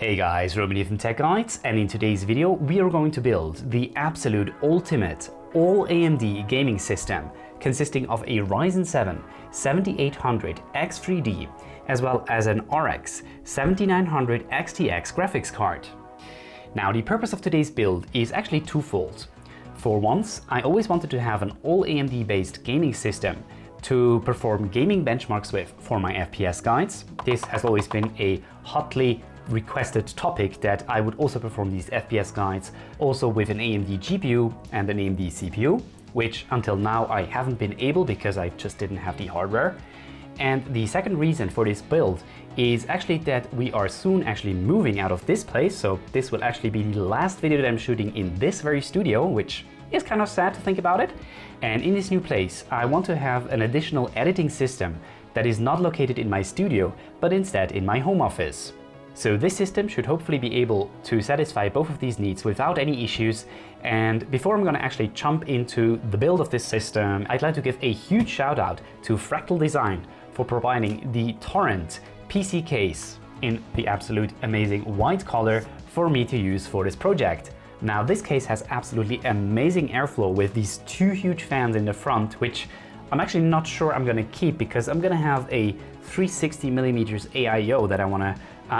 Hey guys, Roman here from techguides, and in today's video we are going to build the absolute ultimate all-AMD gaming system consisting of a Ryzen 7 7800 X3D as well as an RX 7900 XTX graphics card. Now the purpose of today's build is actually twofold. For once, I always wanted to have an all-AMD based gaming system to perform gaming benchmarks with for my FPS guides. This has always been a hotly requested topic that I would also perform these FPS guides also with an AMD GPU and an AMD CPU, which until now I haven't been able because I just didn't have the hardware. And the second reason for this build is actually that we are soon actually moving out of this place, so this will actually be the last video that I'm shooting in this very studio, which is kind of sad to think about it. And in this new place, I want to have an additional editing system that is not located in my studio, but instead in my home office. So this system should hopefully be able to satisfy both of these needs without any issues. And before I'm going to actually jump into the build of this system, I'd like to give a huge shout out to Fractal Design for providing the Torrent PC case in the absolute amazing white color for me to use for this project. Now this case has absolutely amazing airflow with these two huge fans in the front, which I'm actually not sure I'm going to keep because I'm going to have a 360mm AiO that I want to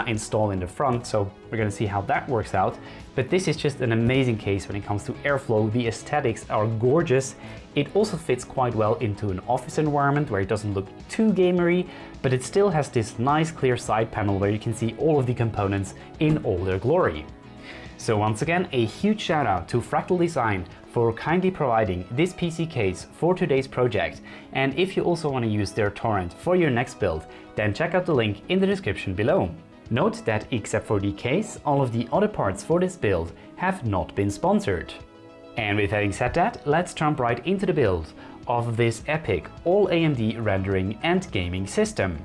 install in the front, so we're going to see how that works out. But this is just an amazing case when it comes to airflow. The aesthetics are gorgeous. It also fits quite well into an office environment where it doesn't look too gamery, but it still has this nice clear side panel where you can see all of the components in all their glory. So once again, a huge shout out to Fractal Design for kindly providing this PC case for today's project. And if you also want to use their torrent for your next build, then check out the link in the description below. Note that except for the case, all of the other parts for this build have not been sponsored. And with having said that, let's jump right into the build of this epic all-AMD rendering and gaming system.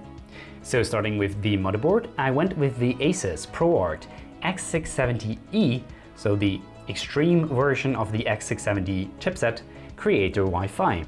So starting with the motherboard, I went with the Asus ProArt X670E, so the extreme version of the X670 chipset, creator Wi-Fi.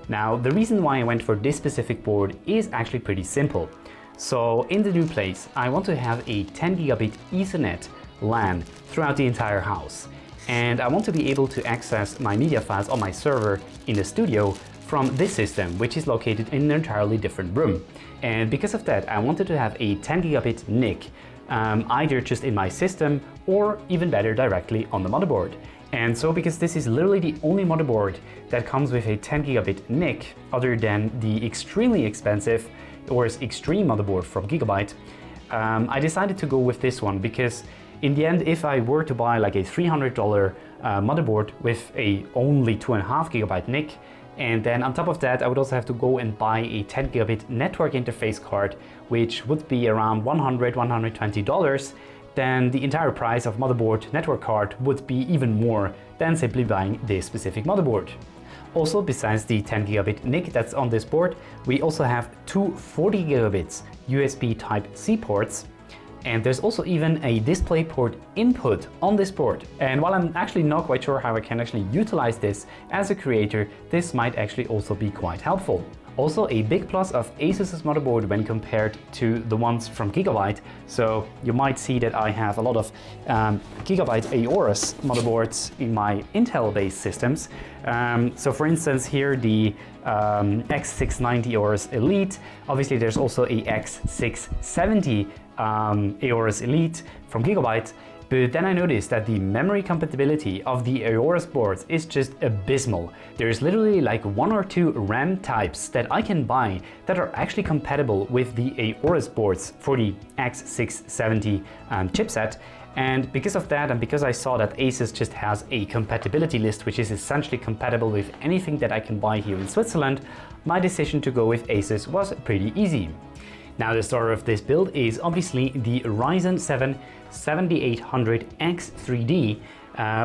Now the reason why I went for this specific board is actually pretty simple. So in the new place, I want to have a 10 gigabit Ethernet LAN throughout the entire house. And I want to be able to access my media files on my server in the studio from this system, which is located in an entirely different room. And because of that, I wanted to have a 10 gigabit NIC, either just in my system or even better directly on the motherboard. And so because this is literally the only motherboard that comes with a 10 gigabit NIC other than the extremely expensive Extreme motherboard from Gigabyte, I decided to go with this one because in the end, if I were to buy like a $300 motherboard with a only 2.5 gigabyte NIC, and then on top of that I would also have to go and buy a 10 gigabit network interface card, which would be around $120, then the entire price of motherboard network card would be even more than simply buying this specific motherboard. Also, besides the 10 gigabit NIC that's on this board, we also have two 40 gigabits USB Type-C ports, and there's also even a DisplayPort input on this board. And while I'm actually not quite sure how I can actually utilize this as a creator, this might actually also be quite helpful. Also, a big plus of Asus's motherboard when compared to the ones from Gigabyte. So you might see that I have a lot of Gigabyte Aorus motherboards in my Intel-based systems. So for instance, here the X690 Aorus Elite. Obviously, there's also a X670 Aorus Elite from Gigabyte. But then I noticed that the memory compatibility of the Aorus boards is just abysmal. There's literally like one or two RAM types that I can buy that are actually compatible with the Aorus boards for the X670 chipset. And because of that, and because I saw that Asus just has a compatibility list which is essentially compatible with anything that I can buy here in Switzerland, my decision to go with Asus was pretty easy. Now the starter of this build is obviously the Ryzen 7 7800 X3D,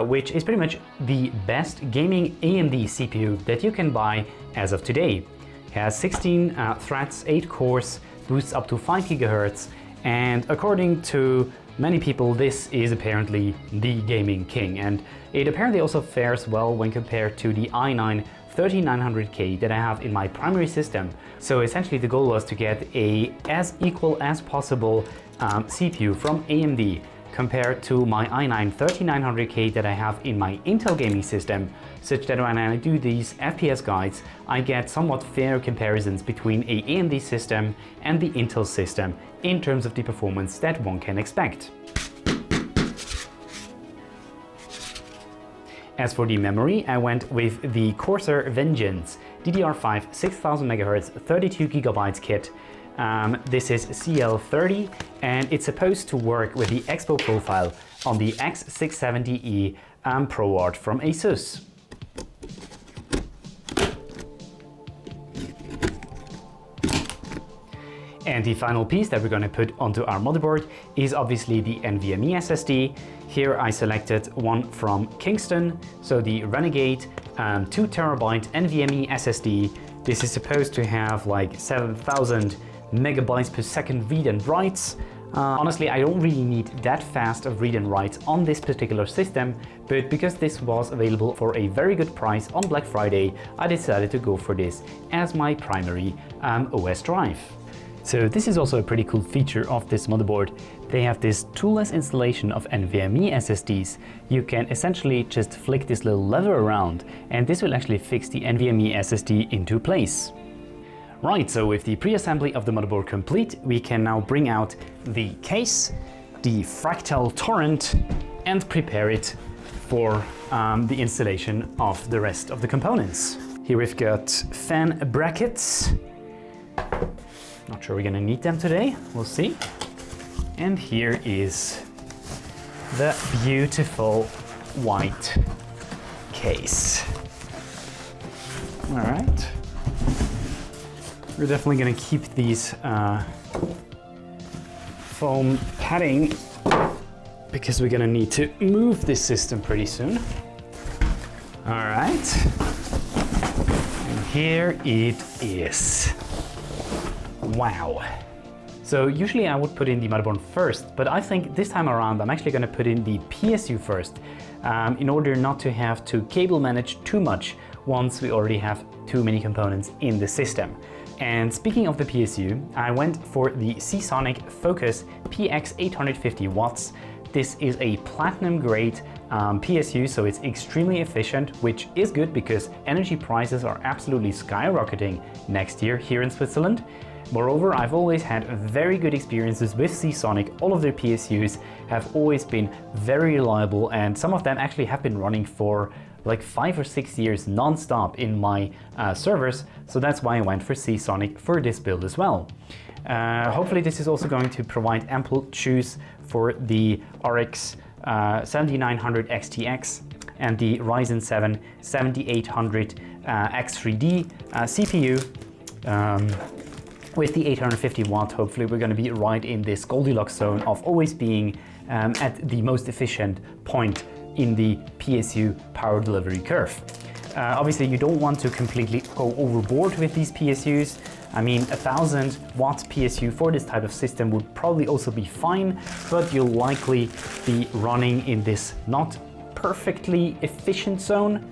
which is pretty much the best gaming AMD CPU that you can buy as of today. It has 16 threads, 8 cores, boosts up to 5 GHz, and according to many people, this is apparently the gaming king. And it apparently also fares well when compared to the i9 3900K that I have in my primary system. So essentially the goal was to get a as equal as possible CPU from AMD compared to my i9 3900K that I have in my Intel gaming system, such that when I do these FPS guides, I get somewhat fair comparisons between a AMD system and the Intel system in terms of the performance that one can expect. As for the memory, I went with the Corsair Vengeance DDR5 6000 MHz 32GB kit. This is CL30 and it's supposed to work with the Expo profile on the X670E ProArt from Asus. And the final piece that we're going to put onto our motherboard is obviously the NVMe SSD. Here I selected one from Kingston, so the Renegade 2TB NVMe SSD. This is supposed to have like 7000 megabytes per second read and writes. Honestly, I don't really need that fast of read and writes on this particular system, but because this was available for a very good price on Black Friday, I decided to go for this as my primary OS drive. So this is also a pretty cool feature of this motherboard. They have this toolless installation of NVMe SSDs. You can essentially just flick this little lever around and this will actually fix the NVMe SSD into place. Right, so with the pre-assembly of the motherboard complete, we can now bring out the case, the Fractal Torrent, and prepare it for the installation of the rest of the components. Here we've got fan brackets. Not sure we're gonna need them today, we'll see. And here is the beautiful white case. All right. We're definitely gonna keep these foam padding because we're gonna need to move this system pretty soon. All right. And here it is. Wow. So usually I would put in the motherboard first, but I think this time around I'm actually going to put in the PSU first in order not to have to cable manage too much once we already have too many components in the system. And speaking of the PSU, I went for the Seasonic Focus PX 850 watts. This is a platinum grade PSU, so it's extremely efficient, which is good because energy prices are absolutely skyrocketing next year here in Switzerland. Moreover, I've always had very good experiences with Seasonic. All of their PSUs have always been very reliable and some of them actually have been running for like 5 or 6 years non-stop in my servers, so that's why I went for Seasonic for this build as well. Hopefully this is also going to provide ample juice for the RX 7900 XTX and the Ryzen 7 7800 X3D CPU. With the 850 watt, hopefully we're going to be right in this Goldilocks zone of always being at the most efficient point in the PSU power delivery curve. Obviously you don't want to completely go overboard with these PSUs. I mean, 1000 watts PSU for this type of system would probably also be fine, but you'll likely be running in this not perfectly efficient zone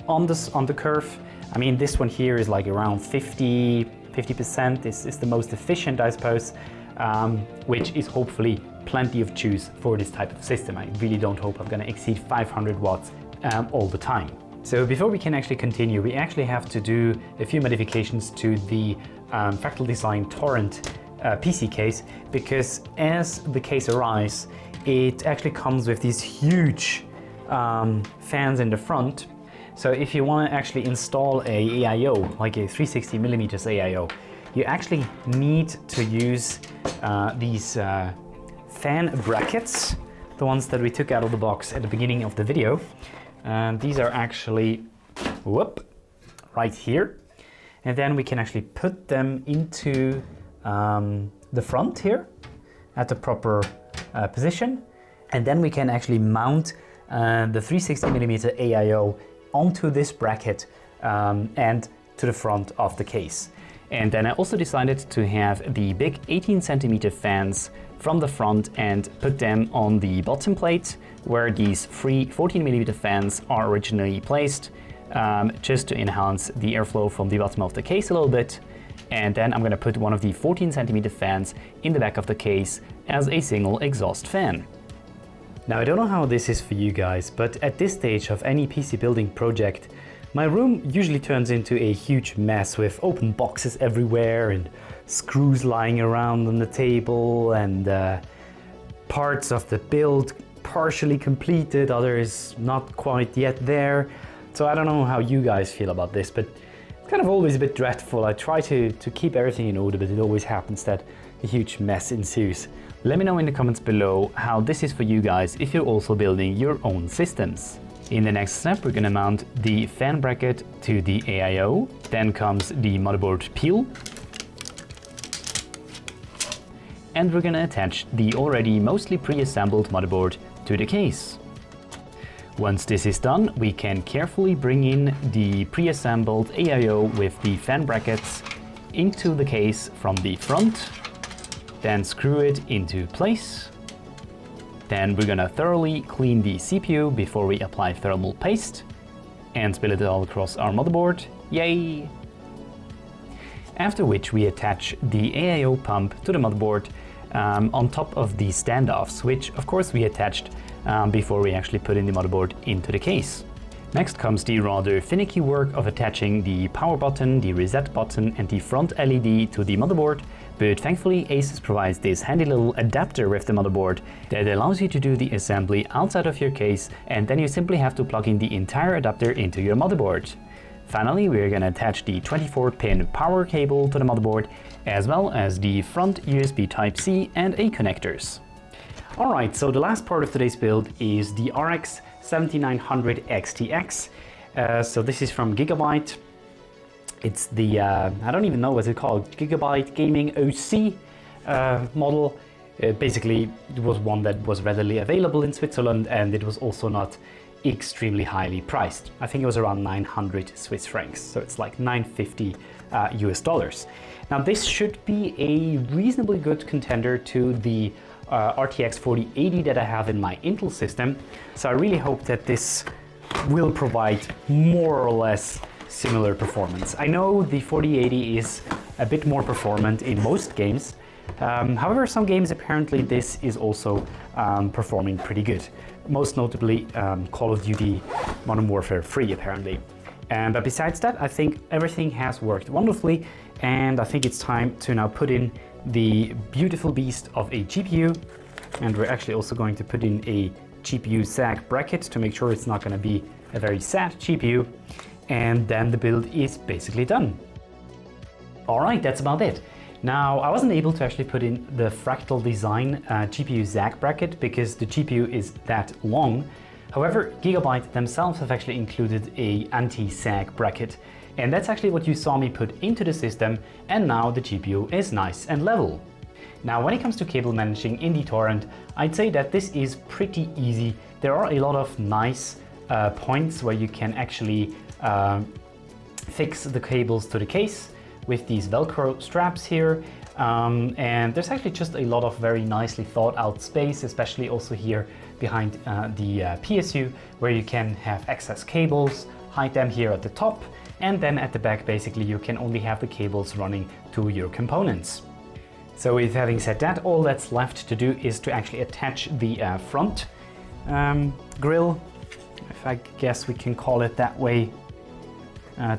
on the curve. I mean, this one here is like around 50%. This is the most efficient, I suppose, which is hopefully plenty of juice for this type of system. I really don't hope I'm going to exceed 500 watts all the time. So before we can actually continue, we actually have to do a few modifications to the Fractal Design Torrent PC case, because as the case arrives, it actually comes with these huge fans in the front. So if you want to actually install a AiO, like a 360mm AiO, you actually need to use these fan brackets, the ones that we took out of the box at the beginning of the video. And these are actually, right here. And then we can actually put them into the front here at the proper position. And then we can actually mount the 360mm AiO onto this bracket and to the front of the case. And then I also decided to have the big 18cm fans from the front and put them on the bottom plate where these three 14mm fans are originally placed. just to enhance the airflow from the bottom of the case a little bit. And then I'm going to put one of the 14cm fans in the back of the case as a single exhaust fan. Now, I don't know how this is for you guys, but at this stage of any PC building project, my room usually turns into a huge mess with open boxes everywhere and screws lying around on the table and parts of the build partially completed, others not quite yet there. So I don't know how you guys feel about this, but it's kind of always a bit dreadful. I try to keep everything in order, but it always happens that a huge mess ensues. Let me know in the comments below how this is for you guys if you're also building your own systems. In the next step, we're going to mount the fan bracket to the AiO. Then comes the motherboard peel. And we're going to attach the already mostly pre-assembled motherboard to the case. Once this is done, we can carefully bring in the pre-assembled AiO with the fan brackets into the case from the front, then screw it into place. Then we're gonna thoroughly clean the CPU before we apply thermal paste and spill it all across our motherboard. Yay! After which we attach the AiO pump to the motherboard on top of the standoffs, which of course we attached before we actually put in the motherboard into the case. Next comes the rather finicky work of attaching the power button, the reset button and the front LED to the motherboard, but thankfully Asus provides this handy little adapter with the motherboard that allows you to do the assembly outside of your case, and then you simply have to plug in the entire adapter into your motherboard. Finally, we're going to attach the 24-pin power cable to the motherboard, as well as the front USB Type-C and A connectors. Alright, so the last part of today's build is the RX 7900 XTX. So this is from Gigabyte. It's the, I don't even know what it's called, Gigabyte Gaming OC model. Basically, it was one that was readily available in Switzerland, and it was also not extremely highly priced. I think it was around 900 Swiss francs, so it's like 950 US dollars. Now this should be a reasonably good contender to the RTX 4080 that I have in my Intel system, so I really hope that this will provide more or less similar performance. I know the 4080 is a bit more performant in most games, however some games apparently this is also performing pretty good. Most notably Call of Duty Modern Warfare 3 apparently. But besides that, I think everything has worked wonderfully, and I think it's time to now put in the beautiful beast of a GPU, and we're actually also going to put in a GPU sag bracket to make sure it's not going to be a very sad GPU, and then the build is basically done. Alright, that's about it. Now, I wasn't able to actually put in the Fractal Design GPU sag bracket because the GPU is that long. However, Gigabyte themselves have actually included a anti-sag bracket, and that's actually what you saw me put into the system, and now the GPU is nice and level. Now, when it comes to cable managing in the torrent, I'd say that this is pretty easy. There are a lot of nice points where you can actually fix the cables to the case with these Velcro straps here. And there's actually just a lot of very nicely thought out space, especially also here behind the PSU, where you can have excess cables, hide them here at the top, and then at the back basically you can only have the cables running to your components. So with having said that, all that's left to do is to actually attach the front grill, if I guess we can call it that way,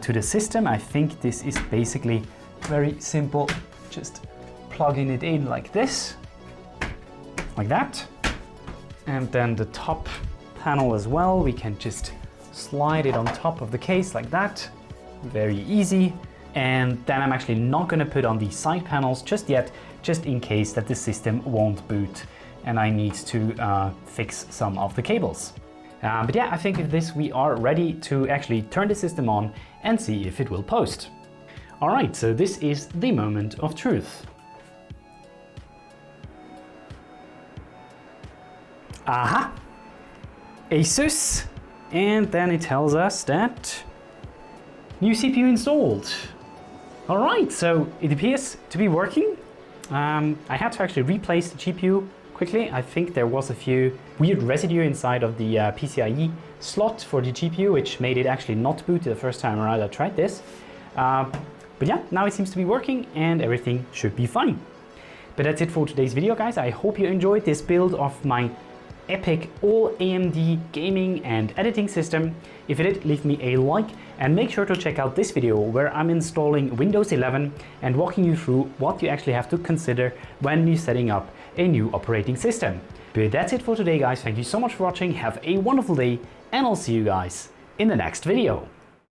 to the system. I think this is basically very simple, just plugging it in like this, like that. And then the top panel as well, we can just slide it on top of the case like that. Very easy. And then I'm actually not going to put on the side panels just yet, just in case that the system won't boot and I need to fix some of the cables. But yeah, I think with this we are ready to actually turn the system on and see if it will post. Alright, so this is the moment of truth. Aha! Asus! And then it tells us that new CPU installed. Alright, so it appears to be working. I had to actually replace the GPU quickly. I think there was a few weird residue inside of the PCIe slot for the GPU, which made it actually not boot the first time around I tried this. But yeah, now it seems to be working and everything should be fine. But that's it for today's video, guys. I hope you enjoyed this build of my epic all-AMD gaming and editing system. If you did, leave me a like and make sure to check out this video where I'm installing Windows 11 and walking you through what you actually have to consider when you're setting up a new operating system. But that's it for today, guys. Thank you so much for watching. Have a wonderful day and I'll see you guys in the next video.